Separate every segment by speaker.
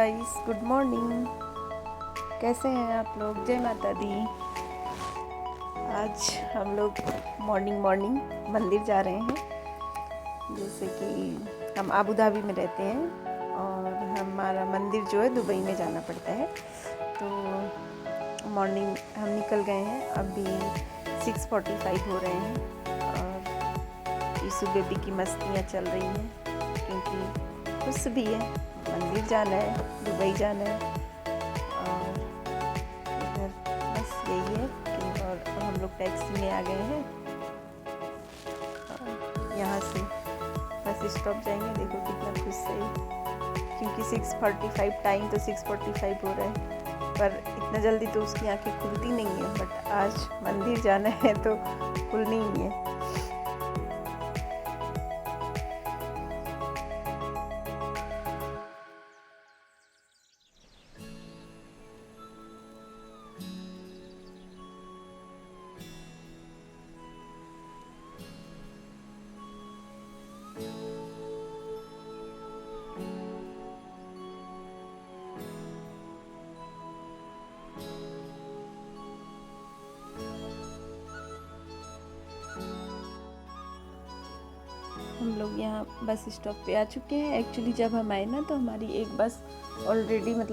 Speaker 1: Guys, good morning. कैसे हैं आप लोग? जय माता दी। आज हम लोग मॉर्निंग मंदिर जा रहे हैं। जैसे कि हम आबू धाबी में रहते हैं और हमारा मंदिर जो है दुबई में जाना पड़ता है। तो मॉर्निंग हम निकल गए हैं। अभी 6:45 हो रहे हैं और यीशु बेबी की मस्तियाँ चल रही हैं क्योंकि खुश भी है, मंदिर जाना है, दुबई जाना है। और इधर बस यही है कि और हम लोग टैक्सी में आ गए हैं और यहाँ से बस स्टॉप जाएंगे। देखो कितना खुश है, क्योंकि 6:45 टाइम तो 6:45 हो रहा है, पर इतना जल्दी तो उसकी आंखें खुलती नहीं है। बट आज मंदिर जाना है तो खुलनी ही है। हम लोग यहाँ बस स्टॉप पे आ चुके हैं। एक्चुअली जब हम आए ना तो हमारी एक बस ऑलरेडी हम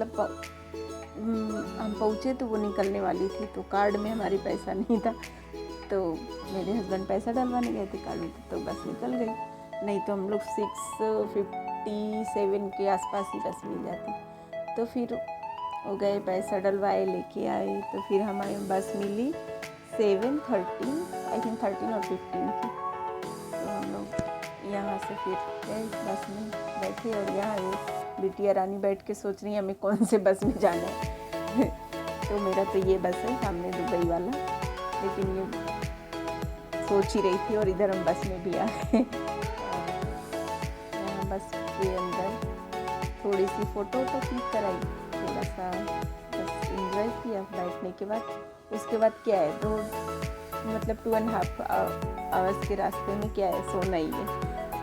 Speaker 1: पहुँचे तो वो निकलने वाली थी, तो कार्ड में हमारी पैसा नहीं था, तो मेरे हस्बैंड पैसा डलवाने गए थे कार्ड में, तो बस निकल गई। नहीं तो हम लोग 6:57 के आसपास ही बस मिल जाती। तो फिर हो गए, पैसा डलवाए, लेके आए, तो फिर हमारी बस मिली 7:13, आई थिंक 13 और 15 की। तो हम लोग यहाँ से फिर गए, बस में बैठे और यहाँ ये बिटिया रानी बैठ के सोच रही है हमें कौन से बस में जाना है। तो मेरा तो ये बस है सामने दुबई वाला, लेकिन ये सोच ही रही थी और इधर हम बस में भी आ गए। यहाँ बस के अंदर थोड़ी सी फ़ोटो क्लिक कराई, थोड़ा सा बस इंजॉय किया बैठने के बाद। उसके बाद क्या है, तो मतलब 2.5 आवर्स के रास्ते में क्या है, सोना ही है।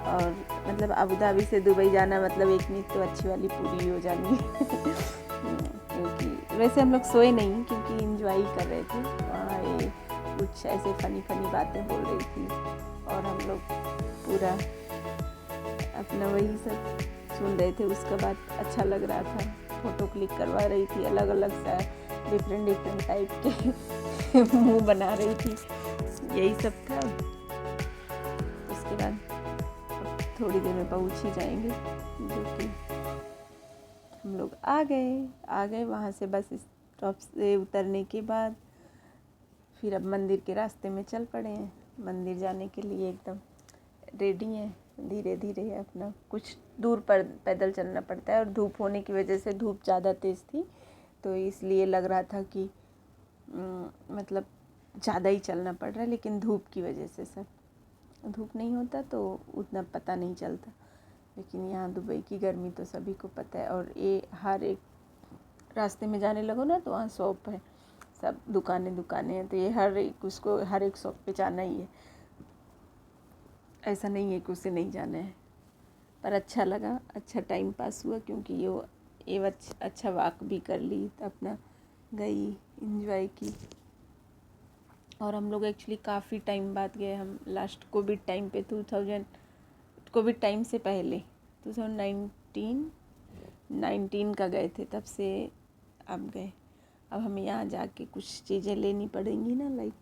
Speaker 1: और मतलब आबू धाबी से दुबई जाना मतलब एक नींद तो अच्छी वाली पूरी हो जानी है। क्योंकि वैसे हम लोग सोए नहीं, क्योंकि इंजॉय कर रहे थे। वहाँ ये कुछ ऐसे फनी बातें बोल रही थी और हम लोग पूरा अपना वही सब सुन रहे थे। उसके बाद अच्छा लग रहा था, फ़ोटो क्लिक करवा रही थी, अलग अलग सा डिफरेंट टाइप के मुँह बना रही थी, यही सब था। उसके बाद थोड़ी देर में पहुंच ही जाएंगे, जो कि हम लोग आ गए। वहाँ से बस स्टॉप से उतरने के बाद फिर अब मंदिर के रास्ते में चल पड़े हैं। मंदिर जाने के लिए एकदम रेडी हैं। धीरे धीरे अपना कुछ दूर पर पैदल चलना पड़ता है, और धूप होने की वजह से, धूप ज़्यादा तेज़ थी तो इसलिए लग रहा था कि मतलब ज़्यादा ही चलना पड़ रहा है, लेकिन धूप की वजह से सब, धूप नहीं होता तो उतना पता नहीं चलता। लेकिन यहाँ दुबई की गर्मी तो सभी को पता है। और ये हर एक रास्ते में जाने लगो ना तो वहाँ शॉप है, सब दुकानें हैं, तो ये हर एक शॉप पे जाना ही है। ऐसा नहीं है कि उसे नहीं जाना है। पर अच्छा लगा, अच्छा टाइम पास हुआ, क्योंकि ये अच्छा वॉक भी कर ली, तो अपना गई, इंजॉय की। और हम लोग एक्चुअली काफ़ी टाइम बाद गए। हम लास्ट कोविड टाइम पे 2000 कोविड टाइम से पहले 2019 का गए थे, तब से अब गए। अब हमें यहाँ जाके कुछ चीज़ें लेनी पड़ेंगी ना, लाइक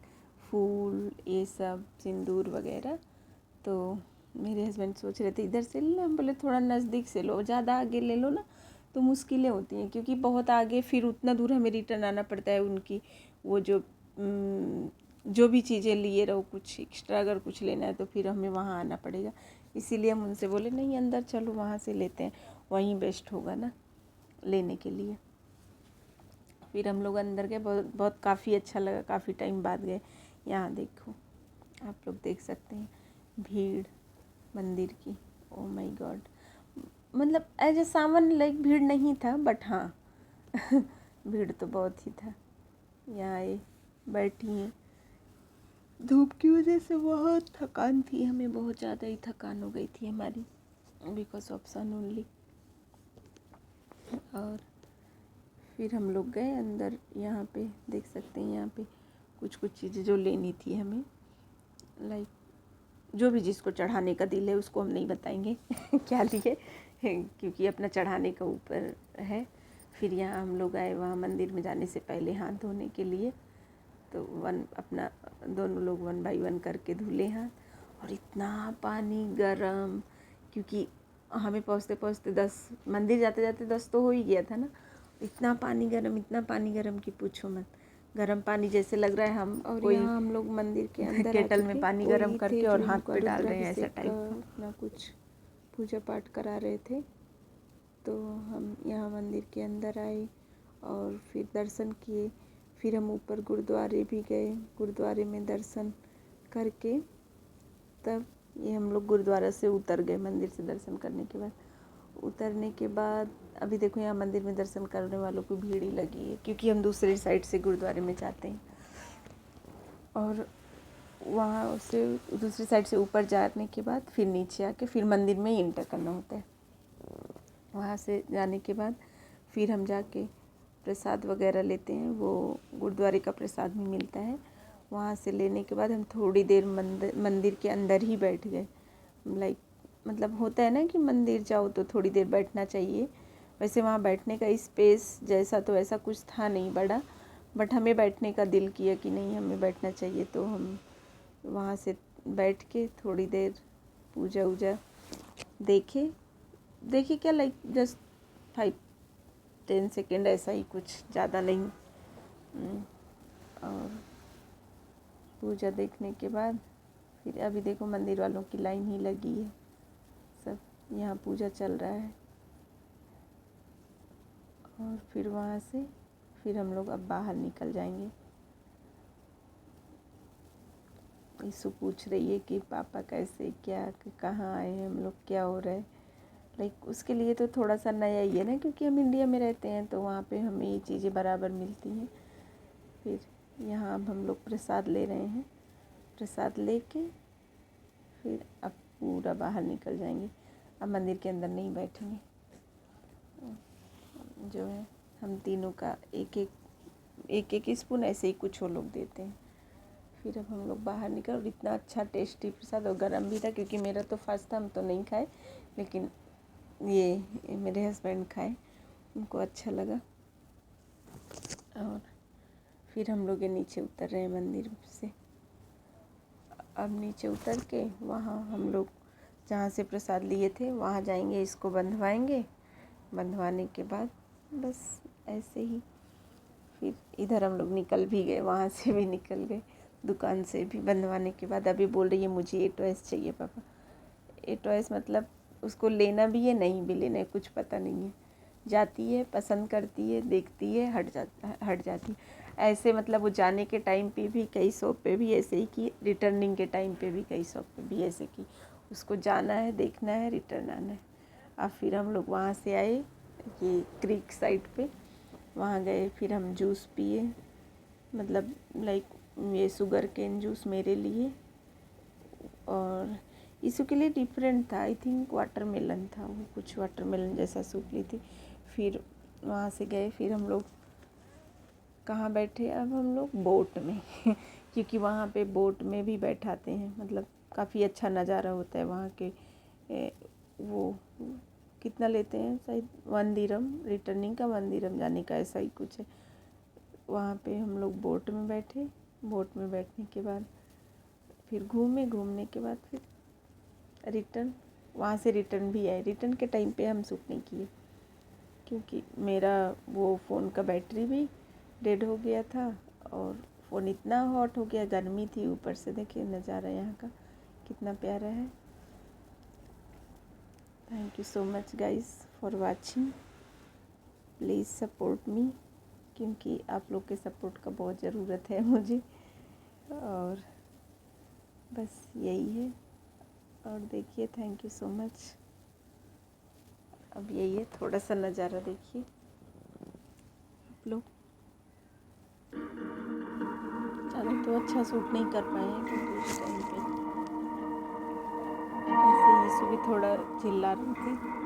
Speaker 1: फूल, ये सब, सिंदूर वगैरह। तो मेरे हस्बैंड सोच रहे थे इधर से लेना, हम बोले थोड़ा नज़दीक से लो, ज़्यादा आगे ले लो ना तो मुश्किलें होती हैं, क्योंकि बहुत आगे फिर उतना दूर हमें रिटर्न आना पड़ता है। उनकी वो जो भी चीज़ें लिए रहो, कुछ एक्स्ट्रा अगर कुछ लेना है तो फिर हमें वहाँ आना पड़ेगा। इसीलिए हम उनसे बोले नहीं, अंदर चलो, वहाँ से लेते हैं, वहीं बेस्ट होगा ना लेने के लिए। फिर हम लोग अंदर गए, बहुत काफ़ी अच्छा लगा, काफ़ी टाइम बाद गए। यहाँ देखो, आप लोग देख सकते हैं भीड़ मंदिर की, ओ माय गॉड। मतलब एज ए सामान्य लाइक भीड़ नहीं था, बट हाँ भीड़ तो बहुत ही था। यहाँ ये बैठी हैं, धूप की वजह से बहुत थकान थी, हमें बहुत ज़्यादा ही थकान हो गई थी हमारी, बिकॉज ऑफ सन ओनली। और फिर हम लोग गए अंदर। यहाँ पे देख सकते हैं, यहाँ पे कुछ कुछ चीज़ें जो लेनी थी हमें, लाइक जो भी जिसको चढ़ाने का दिल है उसको हम नहीं बताएंगे क्या लिए, क्योंकि अपना चढ़ाने का ऊपर है। फिर यहाँ हम लोग आए वहाँ मंदिर में जाने से पहले हाथ धोने के लिए, तो अपना दोनों लोग 1 बाय 1 करके धुले हाथ। और इतना पानी गरम, क्योंकि हमें पहुँचते पहुँचते 10, मंदिर जाते जाते 10 तो हो ही गया था ना। इतना पानी गरम कि पूछो मत। गरम पानी जैसे लग रहा है हम
Speaker 2: और
Speaker 1: कोई
Speaker 2: यहाँ हम लोग मंदिर के अंदर
Speaker 1: केटल में पानी गरम करके और हाथ पे डाल रहे हैं, ऐसा टाइप का।
Speaker 2: अपना कुछ पूजा पाठ करा रहे थे। तो हम यहाँ मंदिर के अंदर आए और फिर दर्शन किए। फिर हम ऊपर गुरुद्वारे भी गए, गुरुद्वारे में दर्शन करके तब ये हम लोग गुरुद्वारा से उतर गए। मंदिर से दर्शन करने के बाद, उतरने के बाद अभी देखो यहाँ मंदिर में दर्शन करने वालों की भीड़ ही लगी है, क्योंकि हम दूसरी साइड से गुरुद्वारे में जाते हैं। और वहाँ से दूसरी साइड से ऊपर जाने के बाद फिर नीचे आके फिर मंदिर में ही इंटर करना होता है। वहाँ से जाने के बाद फिर हम जाके प्रसाद वगैरह लेते हैं, वो गुरुद्वारे का प्रसाद भी मिलता है। वहाँ से लेने के बाद हम थोड़ी देर मंदिर के अंदर ही बैठ गए। लाइक मतलब होता है ना कि मंदिर जाओ तो थोड़ी देर बैठना चाहिए, वैसे वहाँ बैठने का स्पेस जैसा तो ऐसा कुछ था नहीं बड़ा, बट हमें बैठने का दिल किया कि नहीं हमें बैठना चाहिए, तो हम वहाँ से बैठ के थोड़ी देर पूजा वूजा देखे क्या, लाइक जस्ट 5-10 सेकेंड ऐसा ही, कुछ ज़्यादा नहीं। और पूजा देखने के बाद फिर अभी देखो मंदिर वालों की लाइन ही लगी है, सब यहाँ पूजा चल रहा है। और फिर वहाँ से फिर हम लोग अब बाहर निकल जाएंगे। ईशु पूछ रही है कि पापा कैसे, क्या, कहाँ आए हैं हम लोग, क्या हो रहा है। लाइक उसके लिए तो थोड़ा सा नया ही है ना, क्योंकि हम इंडिया में रहते हैं तो वहाँ पे हमें ये चीज़ें बराबर मिलती हैं। फिर यहाँ अब हम लोग प्रसाद ले रहे हैं, प्रसाद लेके फिर अब पूरा बाहर निकल जाएंगे। अब मंदिर के अंदर नहीं बैठेंगे, जो है हम तीनों का एक स्पून ऐसे ही कुछ वो लोग देते हैं। फिर अब हम लोग बाहर निकल, और इतना अच्छा टेस्टी प्रसाद और गर्म भी था, क्योंकि मेरा तो फर्स्ट था, हम तो नहीं खाए, लेकिन ये मेरे हस्बैंड खाए, उनको अच्छा लगा। और फिर हम लोग ये नीचे उतर रहे हैं मंदिर से। अब नीचे उतर के वहाँ हम लोग जहाँ से प्रसाद लिए थे वहाँ जाएंगे, इसको बंधवाएंगे। बंधवाने के बाद बस ऐसे ही फिर इधर हम लोग निकल भी गए, वहाँ से भी निकल गए, दुकान से भी। बंधवाने के बाद अभी बोल रही है मुझे ये टॉयस चाहिए पापा। ये टॉयस मतलब उसको लेना भी है, नहीं भी लेना है, कुछ पता नहीं है। जाती है, पसंद करती है, देखती है, हट जाती है। ऐसे मतलब वो जाने के टाइम पे भी कई शॉप पे भी ऐसे ही की, रिटर्निंग के टाइम पे भी कई शॉप पे भी ऐसे की। उसको जाना है, देखना है, रिटर्न आना है। अब फिर हम लोग वहाँ से आए ये क्रीक साइड पे, वहाँ गए, फिर हम जूस पिए, मतलब लाइक ये शुगर केन जूस मेरे लिए, और ईशु के लिए डिफरेंट था, आई थिंक वाटरमेलन था, वो कुछ वाटरमेलन जैसा सूप ली थी। फिर वहाँ से गए, फिर हम लोग कहाँ बैठे, अब हम लोग बोट में क्योंकि वहाँ पे बोट में भी बैठाते हैं, मतलब काफ़ी अच्छा नज़ारा होता है वहाँ के। वो कितना लेते हैं, शायद 1 दिरहम रिटर्निंग का, 1 दिरहम जाने का, ऐसा ही कुछ है। वहाँ पे हम लोग बोट में बैठे। बोट में बैठने के बाद फिर घूमने के बाद फिर रिटर्न, वहाँ से रिटर्न भी आए। रिटर्न के टाइम पे हम शूट नहीं किए, क्योंकि मेरा वो फ़ोन का बैटरी भी डेड हो गया था, और फ़ोन इतना हॉट हो गया, गर्मी थी ऊपर से। देखिए नज़ारा यहाँ का कितना प्यारा है। Thank you so much guys for watching, please support me, क्योंकि आप लोग के सपोर्ट का बहुत ज़रूरत है मुझे। और बस यही है। और देखिए, थैंक यू सो मच। अब यही है, थोड़ा सा नज़ारा देखिए आप लोग। ज़्यादा तो अच्छा शूट नहीं कर पाए हैं, क्योंकि उस टाइम पे ऐसे ही ईशु भी थोड़ा चिल्ला रही थी।